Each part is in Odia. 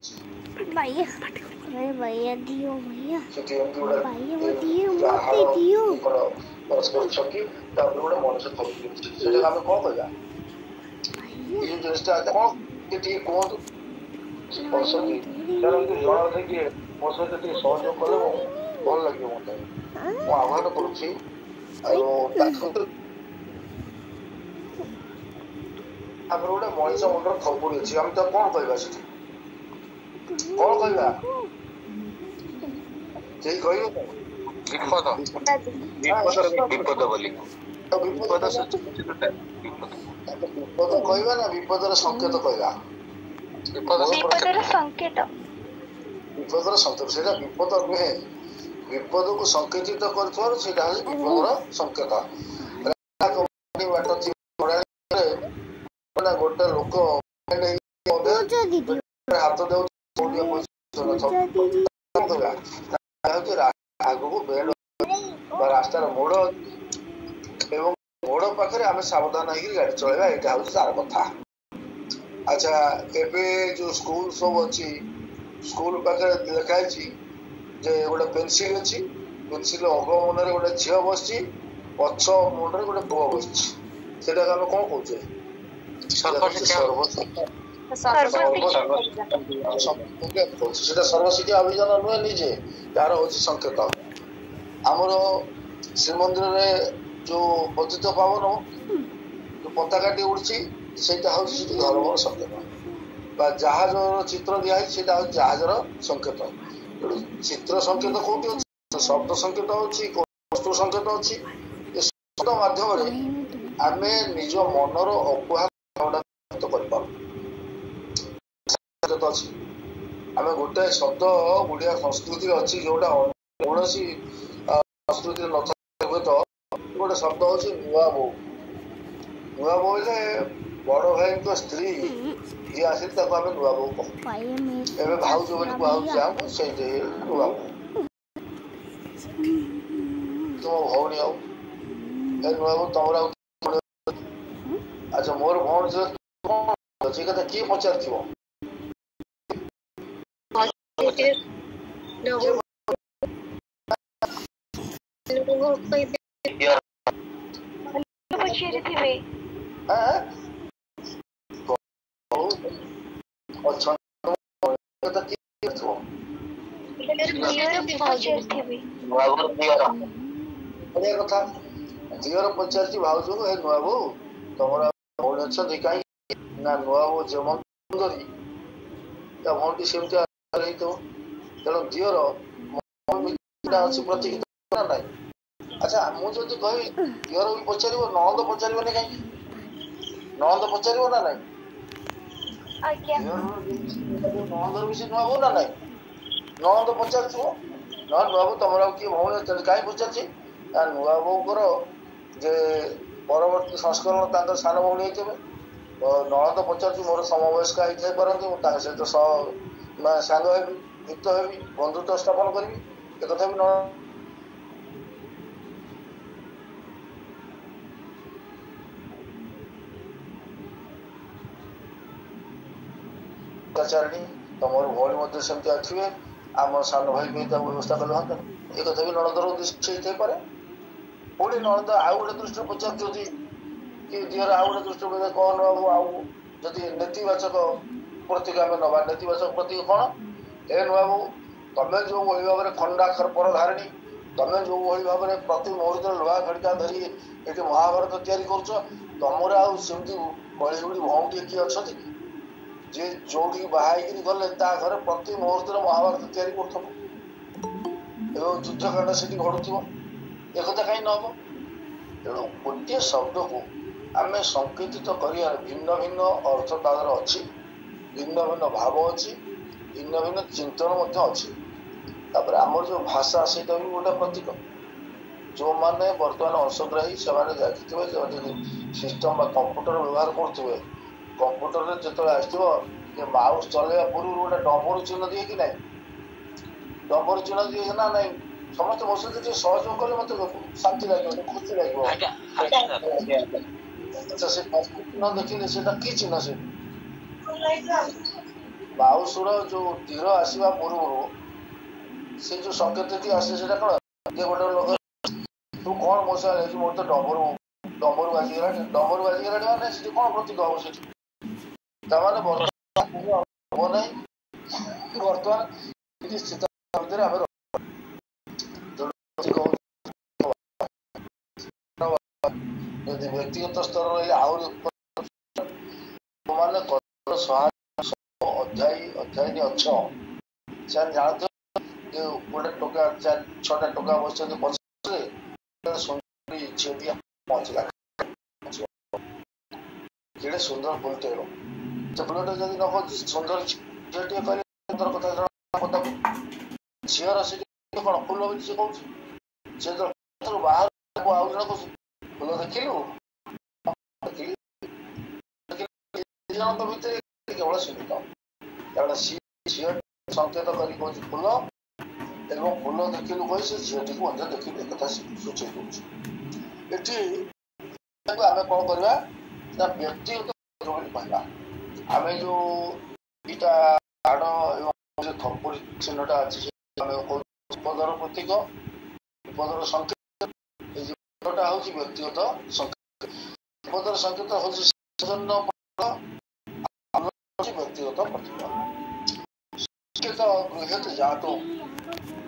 भैया अरे भैया दियो भैया भैया वो दियो मत दियो परस्पर छकी तापर गोटे मनुष्य थकी सेटा आमे कोन कहिया भैया ये जिनिसटा कोन के कोन परस्पर की तार कि जण से कि मोर सहित टी सहयोग कले भल लागियो मते मु आह्वान करूछि तापर गोटे मनुष्य मुंडर खपुरी अछि हम तो कोन कहबा सेठी कोन कहबा जे कहियो विपद विपद बोली विपद विपद कहबा ना विपदर संकेत कहबा विपदर संकेत सेटा विपद नुहे विपद को संकेतित करथवार सेटा है विपदर संकेत गोटे लोक हाथ आगू बेड रास्तार मोड़ एवं मोड़ पाखे आम सावधान हो गाड़ी चलवा यहाँ हूँ तार कथा। अच्छा एबे जो स्कूल सब अच्छी स्कूल पाखे लिखाई जे गोटे पेनसिल अच्छी पेनसिल अगमन गोटे झील बस पछ मुंडे गोटे पुआ बस आम कौन कहे सर्वशिक्षा अभियान नुहे निजे यार हूँ संकेत आमर श्रीमंदिर जो पतित पावन जो पताकाटी उड़ी से धर्म संकेत जहाज चित्र दिखाई से जहाजर संकेत चित्र संकेत कौटी अच्छी शब्द संकेत अच्छी वस्तु संकेत अच्छी शब्द माध्यम आम निज मनर अपोहा आम गोटे शब्द ओडिया संस्कृति अच्छी जोटा कौन संस्कृति न तो गोटे शब्द हूँ नुआ बो नुआ बो बड़ भाई स्त्री ये आस आम नुआ बो कह भाउज बोली कहूँ से नुआ बो तुम भौणी आउ नुआ बो तुम अच्छा मोर भौण से कथा किए पचार कथा झीर पचार भाउज हे नुआ बो तुम भौणी अच्छी कहीं ना नुआ बो जम भौटी सेमती तेणु झीर अच्छी प्रतियोगिता ना अच्छा मुझे कहि झीर भी पचार नंद पचार कहीं नंद पचार ना ना नंदर भी नुआ बो ना ना नंद पचार ना नुआ बो तुम किए भौणी कहीं पचार नुआ बोर जे परवर्ती संस्करण सान भौणी होते ननद पचार मोर समवयस्क होते पारती सहित सांग हेबी युक्त हेबी बंधुत्व स्थापन करी एक कथा भी चारिणी तुम भौणी सेमती आथिबे आम सान भाई भी व्यवस्था कले हाँ एक कथा भी ननदर उद्देश्य होते पारे पुणी ननद आउ गोटे दृष्टि पचार कि झीर आउ गोटे दृष्टि कौन बाबू आउ जदि नेतिवाचक प्रतीक आम नवा नेतिवाचक प्रतीक कौन ए बाबू तुम जो भाव में खंडाक्षर पर धारिणी तुम जो भाव में प्रति मुहूर्त लुहा खड़िका धरी ये महाभारत तैयारी कर आमती कलिगुड़ी भौटी किए अच्छा जे जो बाहर गले घर प्रति मुहूर्त महाभारत तैयारी कर युद्धकांड से घड़ू एक कहीं नब तेणु गोटे शब्द को आम संकेतित कर भिन्न भिन्न अर्थ तार अच्छी भिन्न भिन्न भाव अच्छी भिन्न भिन्न चिंतन अच्छी तापर आमर जो भाषा से भी गोटे प्रतीक जो मैंने बर्तमान अंशग्राही से सिस्टम कंप्यूटर व्यवहार करुवे कंप्यूटर जो आसो माउस चलवा पूर्व गोटे डम्बर चिन्ह दिए कि ना डम्बर चिन्ह दिए ना ना समस्त बस सहयोग कले मत शांति लगे खुशी लगे अच्छा से चिन्ह देखिले कि चिन्ह से ମାଉସର ଯୋଉ ତୀର ଆସିବା ପୂର୍ବରୁ ସେ ଯୋଉ ସଂକେତଟି ଆସେ ସେଟା କଣ ଯେ ଗୋଟେ ଲୋକ ତୁ କଣ ମୋ ସାଙ୍ଗେ ହେଇଛି ମୋର ତ ଡମ୍ବରୁ ବାଜିଗଲାଣି ମାନେ ସେଠି କଣ ପ୍ରତୀକ ହବ ସେଠି ତାମାନେ ବର୍ତ୍ତମାନ ହବ ନାହିଁ ବର୍ତ୍ତମାନ ସ୍ଥିତ ଭିତରେ ଆମେ ଯଦି ବ୍ୟକ୍ତିଗତ ସ୍ତର ରହିଲେ ଆହୁରି ମାନେ ଅଧ୍ୟାୟୀ ଅଛ ସେମାନେ ଜାଣୁଥିବ ଗୋଟେ ଟୋକା 6ଟା ଟୋକା ବସିଛନ୍ତି ପଛରେ ଝିଅଟି ପହଞ୍ଚିଲା କେଡ଼େ ସୁନ୍ଦର ଫୁଲଟେ ହେବ ସେ ଫୁଲଟା ଯଦି ନ ସୁନ୍ଦର ଝିଅଟିଏ କରି ସୁନ୍ଦର କଥା ଜଣା ଝିଅର ସେଠି କଣ ଫୁଲ ବୋଲି ସେ କହୁଛି ସେ ବାହାରକୁ ଆଉ ଜଣ କହୁଛି ଫୁଲ ଦେଖିଲୁ ଜଣଙ୍କ ଭିତରେ କେବଳ ସୀମିତ କାରଣ ଝିଅ ସଂକେତ କରି କହୁଛି ଫୁଲ ଏବଂ ଫୁଲ ଦେଖିଲୁ କହି ସେ ଝିଅଟିକୁ ମଧ୍ୟ ଦେଖିଲୁ ଏକଥା ସୂଚେଇ ଦଉଛି ଏଠି ଆମେ କଣ କରିବା ନା ବ୍ୟକ୍ତିଗତ ବୋଲି କହିବା ଆମେ ଯୋଉ ଦିଟା ହାଡ଼ ଏବଂ ଥପୁରୀ ଚିହ୍ନଟା ଅଛି ଆମେ ବିପଦର ପ୍ରତୀକ ବିପଦର ସଂକେତ ଏଇ ଯୋଉଟା ହଉଛି ବ୍ୟକ୍ତିଗତ ସଂକେତ ବିପଦର ସଂକେତ ହଉଛି ବ୍ୟକ୍ତିଗତ ପ୍ରତୀକ ଗୃହୀତ ଯାହାତୁ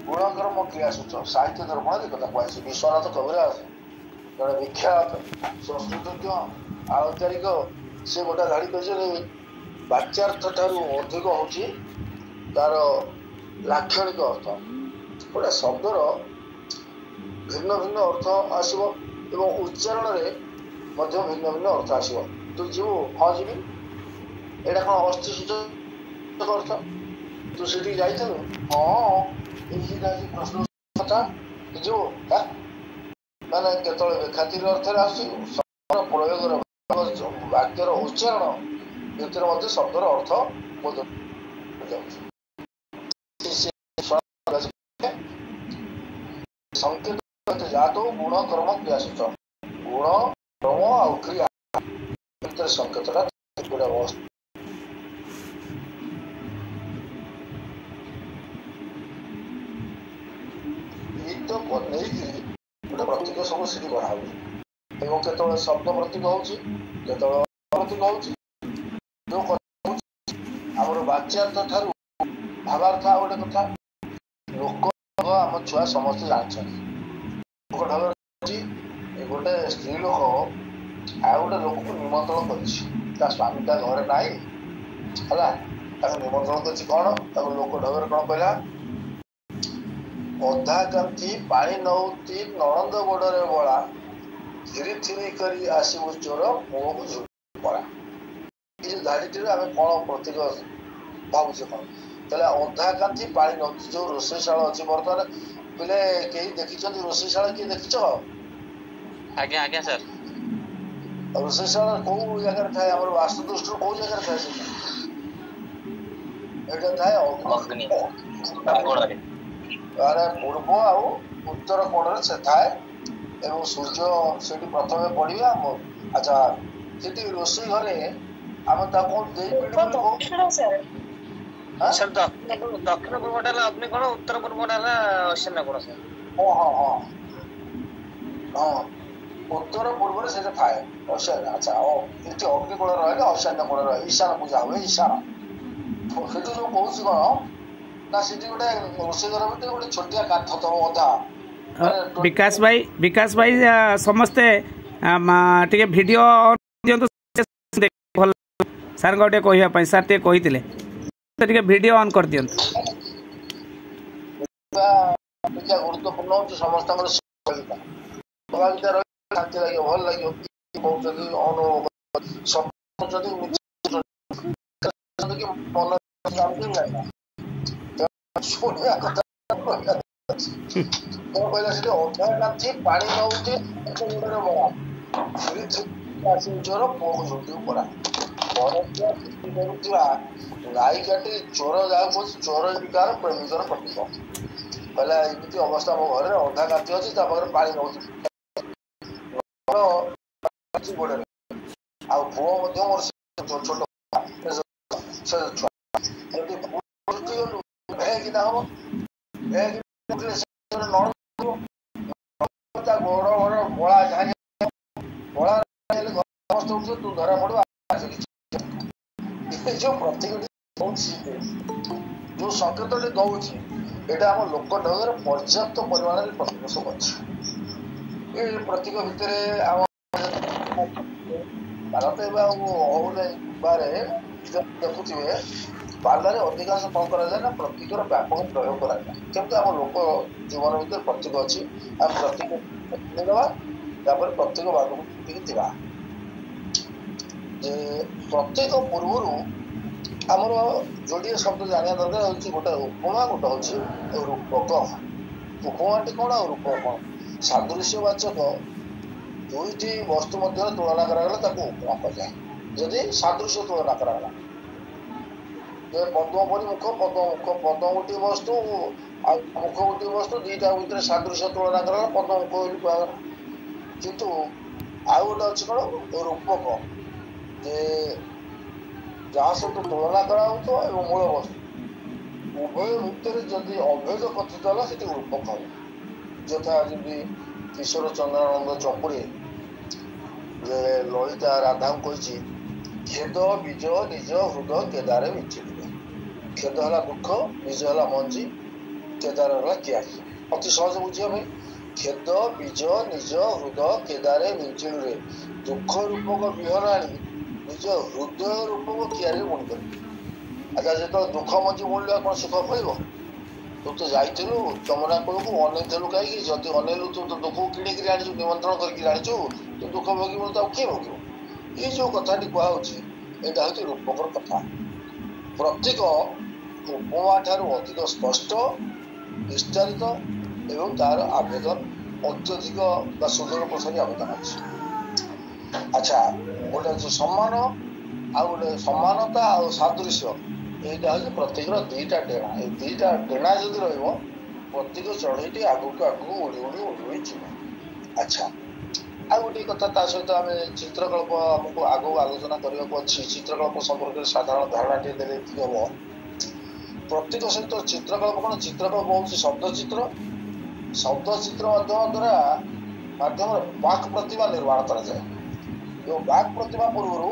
ଗୁଣକର୍ମ କ୍ରିୟା ସୂଚକ ସାହିତ୍ୟ ଦର୍ପଣରେ କଥା କୁହାଯାଇଛି ବିଶ୍ୱନାଥ କବିରାଜ ଜଣେ ବିଖ୍ୟାତ ସଂସ୍କୃତଜ୍ଞ ଆଳଙ୍କାରିକ ସେ ଗୋଟେ ଧାଡ଼ି କହିଛନ୍ତି ବାଚ୍ୟାର୍ଥ ଠାରୁ ଅଧିକ ହଉଛି ତାର ଲାକ୍ଷଣିକ ଅର୍ଥ ଗୋଟେ ଶବ୍ଦର ଭିନ୍ନ ଭିନ୍ନ ଅର୍ଥ ଆସିବ ଏବଂ ଉଚ୍ଚାରଣରେ ମଧ୍ୟ ଭିନ୍ନ ଭିନ୍ନ ଅର୍ଥ ଆସିବ ତୁ ଯିବୁ ହଁ ଯିବି ଏଇଟା କଣ ଅସ୍ଥି ସୂଚକ ଅର୍ଥ ତୁ ସେଠିକି ଯାଇଥିଲୁ ହଁ ଏଇଟା ହଉଛି ପ୍ରଶ୍ନ କଥା ଯିବୁ ମାନେ କେତେବେଳେ ବେଖାତିର ଅର୍ଥରେ ଆସୁଛି ପ୍ରୟୋଗର ବାକ୍ୟର ଉଚ୍ଚାରଣ ଭିତରେ ମଧ୍ୟ ଶବ୍ଦର ଅର୍ଥ ସଂକେତ ଜାତ ଗୁଣ କର୍ମ କ୍ରିୟା ସୂଚକ ଗୁଣ କର୍ମ ଆଉ କ୍ରିୟା ଭିତରେ ସଂକେତଟା ଗୋଟେ ଗୀତକୁ ନେଇକିରି ଗୋଟେ ପ୍ରତୀକ ସବୁ ସେଠି ବଢା ହଉଛି ଏବଂ କେତେବେଳେ ଶବ୍ଦ ପ୍ରତୀକ ହଉଛି କେତେବେଳେ ପ୍ରତୀକ ହଉଛି ଯୋଉ କଥା ଆମର ବାଚ୍ୟାର୍ଥ ଠାରୁ ଭାବାର୍ଥ ଆଉ ଗୋଟେ କଥା ଲୋକ ଆମ ଛୁଆ ସମସ୍ତେ ଜାଣିଛନ୍ତି ଗୋଟେ ସ୍ତ୍ରୀ ଲୋକ ଆଉ ଗୋଟେ ଲୋକକୁ ନିମନ୍ତ୍ରଣ କରିଛି ତା ସ୍ୱାମୀ ତା ଘରେ ନାହିଁ ହେଲା ତାକୁ ନିମନ୍ତ୍ରଣ କରିଛି କଣ ତାକୁ ଲୋକ ଢଗରେ କଣ କହିଲା ଅଧା କାନ୍ଥି ପାଣି ନଉତି ନଣନ୍ଦ ଗୋଡରେ ବଳା ଥିରି ଥିରି କରି ଆସିବୁ ଚୋର ମୁହଁକୁ ଝୁଲି ପଳା ଏଇ ଯୋଉ ଧାଡିଟିରେ ଆମେ କଣ ପ୍ରତୀକ ଭାବୁଛେ କଣ ତାହେଲେ ଅଧା କାନ୍ଥି ପାଣି ନଉତି ଯୋଉ ରୋଷେଇଶାଳ ଅଛି ବର୍ତ୍ତମାନ ପିଲେ କେହି ଦେଖିଛନ୍ତି ରୋଷେଇଶାଳ କିଏ ଦେଖିଛ ଆଜ୍ଞା ଆଜ୍ଞା ସାର୍ ରୋଷେଇଶାଳ କୋଉ ଜାଗାରେ ଥାଏ ଆମର ବାସ୍ତୁ ଦୃଷ୍ଟିରୁ କୋଉ ଜାଗାରେ ଥାଏ ସେଟା ଏଇଟା ଥାଏ ଅଗ୍ନି ପୂର୍ବ ଆଉ ଉତ୍ତର କୋଣରେ ସେ ଥାଏ ଏବଂ ସୂର୍ଯ୍ୟ ସେଠି ପ୍ରଥମେ ପଡିବା ଆଚ୍ଛା ସେଠି ରୋଷେଇ ଘରେ ଆମେ ତାକୁ ଦକ୍ଷିଣ ପୂର୍ବଟା ହେଲା ଅଗ୍ନିକୋଣ ଉତ୍ତର ପୂର୍ବଟା ହେଲା ଐଶାନ୍ୟ କୋଣ ସାର୍ ହଁ ହଁ ହଁ ହଁ ଉତ୍ତର ପୂର୍ବରେ ସେଟା ଥାଏ ଐଶାନ୍ୟ ଆଚ୍ଛା ଏଠି ଅଗ୍ନିକୋଣ ରହିଲେ ଐଶାନ୍ୟ କୋଣ ରହେ ଈଶାନ ପୂଜା ହୁଏ ଈଶାନ ସେଠି ଯୋଉ କହୁଛି କଣ ନା ସେଠି ଗୋଟେ ରୋଷେଇ ଘର ଭିତରେ ଗୋଟେ ଛୋଟିଆ କାଠ ତମ ଅଧା विकास भाई समस्ते टिके वीडियो दियंतु सार गोटे कहवाई सार टे कही टिके वीडियो ऑन कर दियंतु गुरुत्वपूर्ण हूँ समस्त शांति लगे भल लगे କହିଲା ସେଠି ଅଧା କାନ୍ଥି ପାଣି ନଉଛି ଗୋଡରେ ବଳା ଚୋର ପୁଅକୁ ଝୁଣ୍ଟିକୁ ପରା କରୁଥିବା ଗାଈ କାଟି ଚୋର ଯାହାକୁ ଚୋର ବିକାର ପ୍ରେମିକର ପ୍ରତୀକ କହିଲା ଏମିତି ଅବସ୍ଥା ମୋ ଘରେ ଅଧା କାନ୍ଥି ଅଛି ତା ପାଖରେ ପାଣି ନଉଛି ଗୋଡରେ ଆଉ ପୁଅ ମଧ୍ୟ ମୋର ଛୋଟ ଛୁଆ ଯଦି ଗଲୁ ଭେକିନା ହବ ତା ଗୋଡ ଗୋଡ ବଳା ଝାଡ଼ି ବଳା ସମସ୍ତେ ଉଠିବ ତୁ ଧରା ପଡିବ। ଯୋଉ ପ୍ରତୀକଟି ଦଉଛି ଯୋଉ ସଂକେତଟି ଦଉଛି ଏଇଟା ଆମ ଲୋକ ଢଙ୍ଗରେ ପର୍ଯ୍ୟାପ୍ତ ପରିମାଣରେ ପ୍ରତୀକ ସବୁ ଅଛି। ଏ ପ୍ରତୀକ ଭିତରେ ଆମ ଭାରତ ଏବେ ଆଉ ହଉନାହିଁ ବାରେ ଦେଖୁଥିବେ ପାଲାରେ ଅଧିକାଂଶ କଣ କରାଯାଏ ନା ପ୍ରତୀକର ବ୍ୟାପକ ପ୍ରୟୋଗ କରାଯାଏ। କେମିତି ଆମ ଲୋକ ଜୀବନ ଭିତରେ ପ୍ରତୀକ ଅଛି ଆମେ ପ୍ରତୀକ ଦେବା ତାପରେ ପ୍ରତ୍ୟେକ ବାଦକୁ ଟିକେ ଯିବା। ଯେ ପ୍ରତ୍ୟେକ ପୂର୍ବରୁ ଆମର ଯୋଡ଼ିଏ ଶବ୍ଦ ଜାଣିବା ଦରକାର ହଉଛି ଗୋଟେ ଉପମା ଗୋଟେ ହଉଛି ରୂପକ। ଉପମାଟି କଣ ଆଉ ରୂପକ କଣ? ସାଦୃଶ୍ୟବାଚକ ଦୁଇଟି ବସ୍ତୁ ମଧ୍ୟରେ ତୁଳନା କରାଗଲେ ତାକୁ ଉପମା କୁହାଯାଏ। ଯଦି ସାଦୃଶ୍ୟ ତୁଳନା କରାଗଲା ପଦ୍ମ ପରି ମୁଖ ପଦ୍ମ ଗୋଟିଏ ବସ୍ତୁ ଆଉ ମୁଖ ଗୋଟିଏ ବସ୍ତୁ ଦିଟା ଭିତରେ ସାଦୃଶ୍ୟ ତୁଳନା କରାଗଲା ପଦ୍ମ ମୁଖ ବୋଲି କୁହାଗଲା। କିନ୍ତୁ ଆଉ ଗୋଟେ ଅଛି କଣ ରୂପକ ଯେ ଯାହା ସହିତ ତୁଳନା କରାଯାଉଥିବ ଏବଂ ମୂଳ ବସ୍ତୁ ଉଭୟ ଭିତରେ ଯଦି ଅଭେଦ କଥିତ ହେଲା ସେଠି ରୂପକ ହବ। ଯଥା ଯେମିତି କିଶୋର ଚନ୍ଦ୍ରାନନ୍ଦ ଚପୁରୀ ଯେ ଲଳିତା ରାଧାଙ୍କୁ କହିଛି ଖେଦ ବୀଜ ନିଜ ହୃଦ କେଦାରେ ବିଞ୍ଚିଲେ। ଖେଦ ହେଲା ଦୁଃଖ, ବୀଜ ହେଲା ମଞ୍ଜି, କେଦାର ହେଲା କିଆରୀ। ଅତି ସହଜ ବୁଝିବା ପାଇଁ ଖେଦ ବୀଜ ନିଜ ହୃଦ କେଦାରେ ବିଞ୍ଚିଲୁରେ ଦୁଃଖ ରୂପକ ବିହନ ଆଣି ନିଜ ହୃଦୟ ରୂପକ କିଆରୀରେ ବୁଣି କରିବି। ଆଚ୍ଛା ଯେତେବେଳେ ଦୁଃଖ ମଞ୍ଜି ବୁଣିଲେ ଆଉ କଣ ସୁଖ ଫଳିବ? ତୁ ତ ଯାଇଥିଲୁ ଯମୁନା କୂଳକୁ ଅନେଇଥିଲୁ କାହିଁକି? ଯଦି ଅନେଇଲୁ ତୁ ତ ଦୁଃଖକୁ କିଣିକିରି ଆଣିଛୁ ନିମନ୍ତ୍ରଣ କରିକି ଆଣିଛୁ ତୁ ଦୁଃଖ ଭୋଗିବୁ ତ ଆଉ କିଏ ଭୋଗିବ? ଏଇ ଯୋଉ କଥାଟି କୁହାହଉଛି ଏଇଟା ହଉଛି ରୂପକର କଥା। ପ୍ରତୀକ ଉପମା ଠାରୁ ଅଧିକ ସ୍ପଷ୍ଟ ବିସ୍ତାରିତ ଏବଂ ତାର ଆବେଦନ ଅତ୍ୟଧିକ ବା ସୁଦୂର ପ୍ରସାରୀ ଆବେଦନ ଅଛି। ଆଚ୍ଛା ଗୋଟେ ଅଛି ସମ୍ମାନ ଆଉ ଗୋଟେ ସମାନତା ଆଉ ସାଦୃଶ୍ୟ। ଏଇଟା ହଉଛି ପ୍ରତୀକର ଦିଟା ଡେଣା। ଏଇ ଦିଟା ଡେଣା ଯଦି ରହିବ ପ୍ରତୀକ ଚଢେଇଟି ଆଗକୁ ଆଗକୁ ଉଡ଼ି ଉଡ଼ି ଉଡ଼ି ଉଡ଼ି ଯିବ। ଆଚ୍ଛା ଆଉ ଗୋଟେ କଥା ତା ସହିତ ଆମେ ଚିତ୍ରକଳ୍ପ ଆମକୁ ଆଗକୁ ଆଲୋଚନା କରିବାକୁ ଅଛି। ଚିତ୍ରକଳ୍ପ ସମ୍ପର୍କରେ ସାଧାରଣ ଧାରଣା ଟିକେ ଦେଲେ ଏତିକି ହବ। ପ୍ରତୀକ ସହିତ ଚିତ୍ରକଳ୍ପ କଣ? ଚିତ୍ରକଳ୍ପ ହଉଛି ଶବ୍ଦ ଚିତ୍ର। ଶବ୍ଦ ଚିତ୍ର ମାଧ୍ୟମରେ ବାକ୍ ପ୍ରତିଭା ନିର୍ମାଣ କରାଯାଏ। ଯୋଉ ବାକ୍ ପ୍ରତିଭା ପୂର୍ବରୁ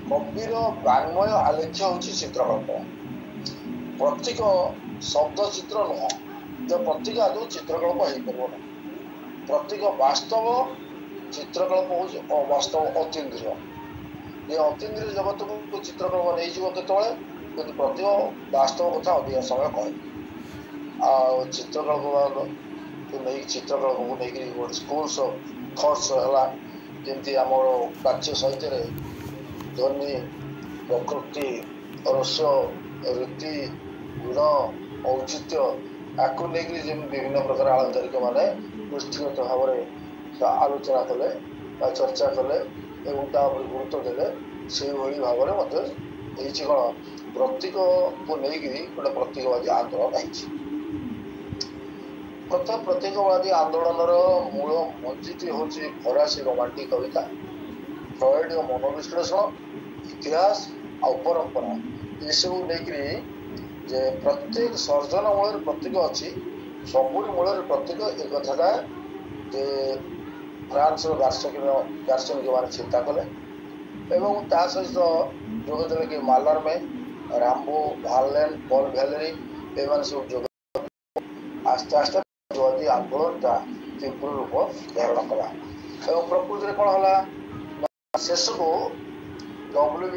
କବିର ବାଙ୍ଗ୍ମୟ ଆଲେଖ୍ୟ ହଉଛି ଚିତ୍ରକଳ୍ପ। ପ୍ରତୀକ ଶବ୍ଦ ଚିତ୍ର ନୁହଁ। ଯେ ପ୍ରତୀକ ଆଦୌ ଚିତ୍ରକଳ୍ପ ହେଇପାରିବ ନାହିଁ। ପ୍ରତୀକ ବାସ୍ତବ, ଚିତ୍ରକଳ୍ପ ହଉଛି ଅବାସ୍ତବ ଅତୀନ୍ଦ୍ରିୟ। ଏ ଅତୀନ୍ଦ୍ରିୟ ଜଗତକୁ ଚିତ୍ରକଳ୍ପ ନେଇଯିବ କେତେବେଳେ? ଯଦି ପ୍ରତୀକ ବାସ୍ତବ କଥା ଅଧିକ ସମୟ କହେ। ଆଉ ଚିତ୍ରକଳ୍ପକୁ ନେଇକି ଗୋଟେ ସ୍କୁଲ୍ସ ଥଟ୍ସ ହେଲା। ଯେମିତି ଆମର ପ୍ରାଚ୍ୟ ସାହିତ୍ୟରେ ଧ୍ୱନି, ପ୍ରକୃତି, ରସ, ରୀତି, ଗୁଣ, ଔଚିତ୍ୟ ଆକୁ ନେଇକି ଯେମିତି ବିଭିନ୍ନ ପ୍ରକାର ଆଳଙ୍କାରିକ ମାନେ ଗୋଷ୍ଠୀଗତ ଭାବରେ ଆଲୋଚନା କଲେ ବା ଚର୍ଚ୍ଚା କଲେ ଏବଂ ତା ଉପରେ ଗୁରୁତ୍ୱ ଦେଲେ ସେଇଭଳି ଭାବରେ ମଧ୍ୟ ହେଇଛି କଣ? ପ୍ରତୀକକୁ ନେଇକିରି ଗୋଟେ ପ୍ରତୀକବାଦୀ ଆନ୍ଦୋଳନ ହେଇଛି। ପ୍ରତୀକବାଦୀ ଆନ୍ଦୋଳନର ମୂଳ ମଞ୍ଜିଟି ହଉଛି ଫରାସୀ ରୋମାଣ୍ଟିକ କବିତା, ଫ୍ରଏଡୀୟ ମନୋବିଶ୍ଳେଷଣ, ଇତିହାସ ଆଉ ପରମ୍ପରା ଏସବୁ ନେଇକିରି ଯେ ପ୍ରତ୍ୟେକ ସର୍ଜନ ମୂଳରେ ପ୍ରତୀକ ଅଛି। ସବୁରି ମୂଳରେ ପ୍ରତୀକ ଏ କଥାଟା ଯେ ଫ୍ରାନ୍ସର ଦାର୍ଶନିକ ମାନେ ଚିନ୍ତା କଲେ ଏବଂ ତା ସହିତ ଯୋଗ ଦେଲେ କି ମାଲାର୍ମେ, ରାମ୍ବୋ, ଭାର୍ଲେନ୍, ପଲ୍ ଭ୍ୟାଲେରୀ ଏମାନେ ସବୁ ଯୋଗ ଆସ୍ତେ ଆସ୍ତେ ଆନ୍ଦୋଳନଟା ତୀବ୍ର ରୂପ ଧାରଣ କଲା ଏବଂ ପ୍ରକୃତିରେ କଣ ହେଲା? ଶେଷକୁ WB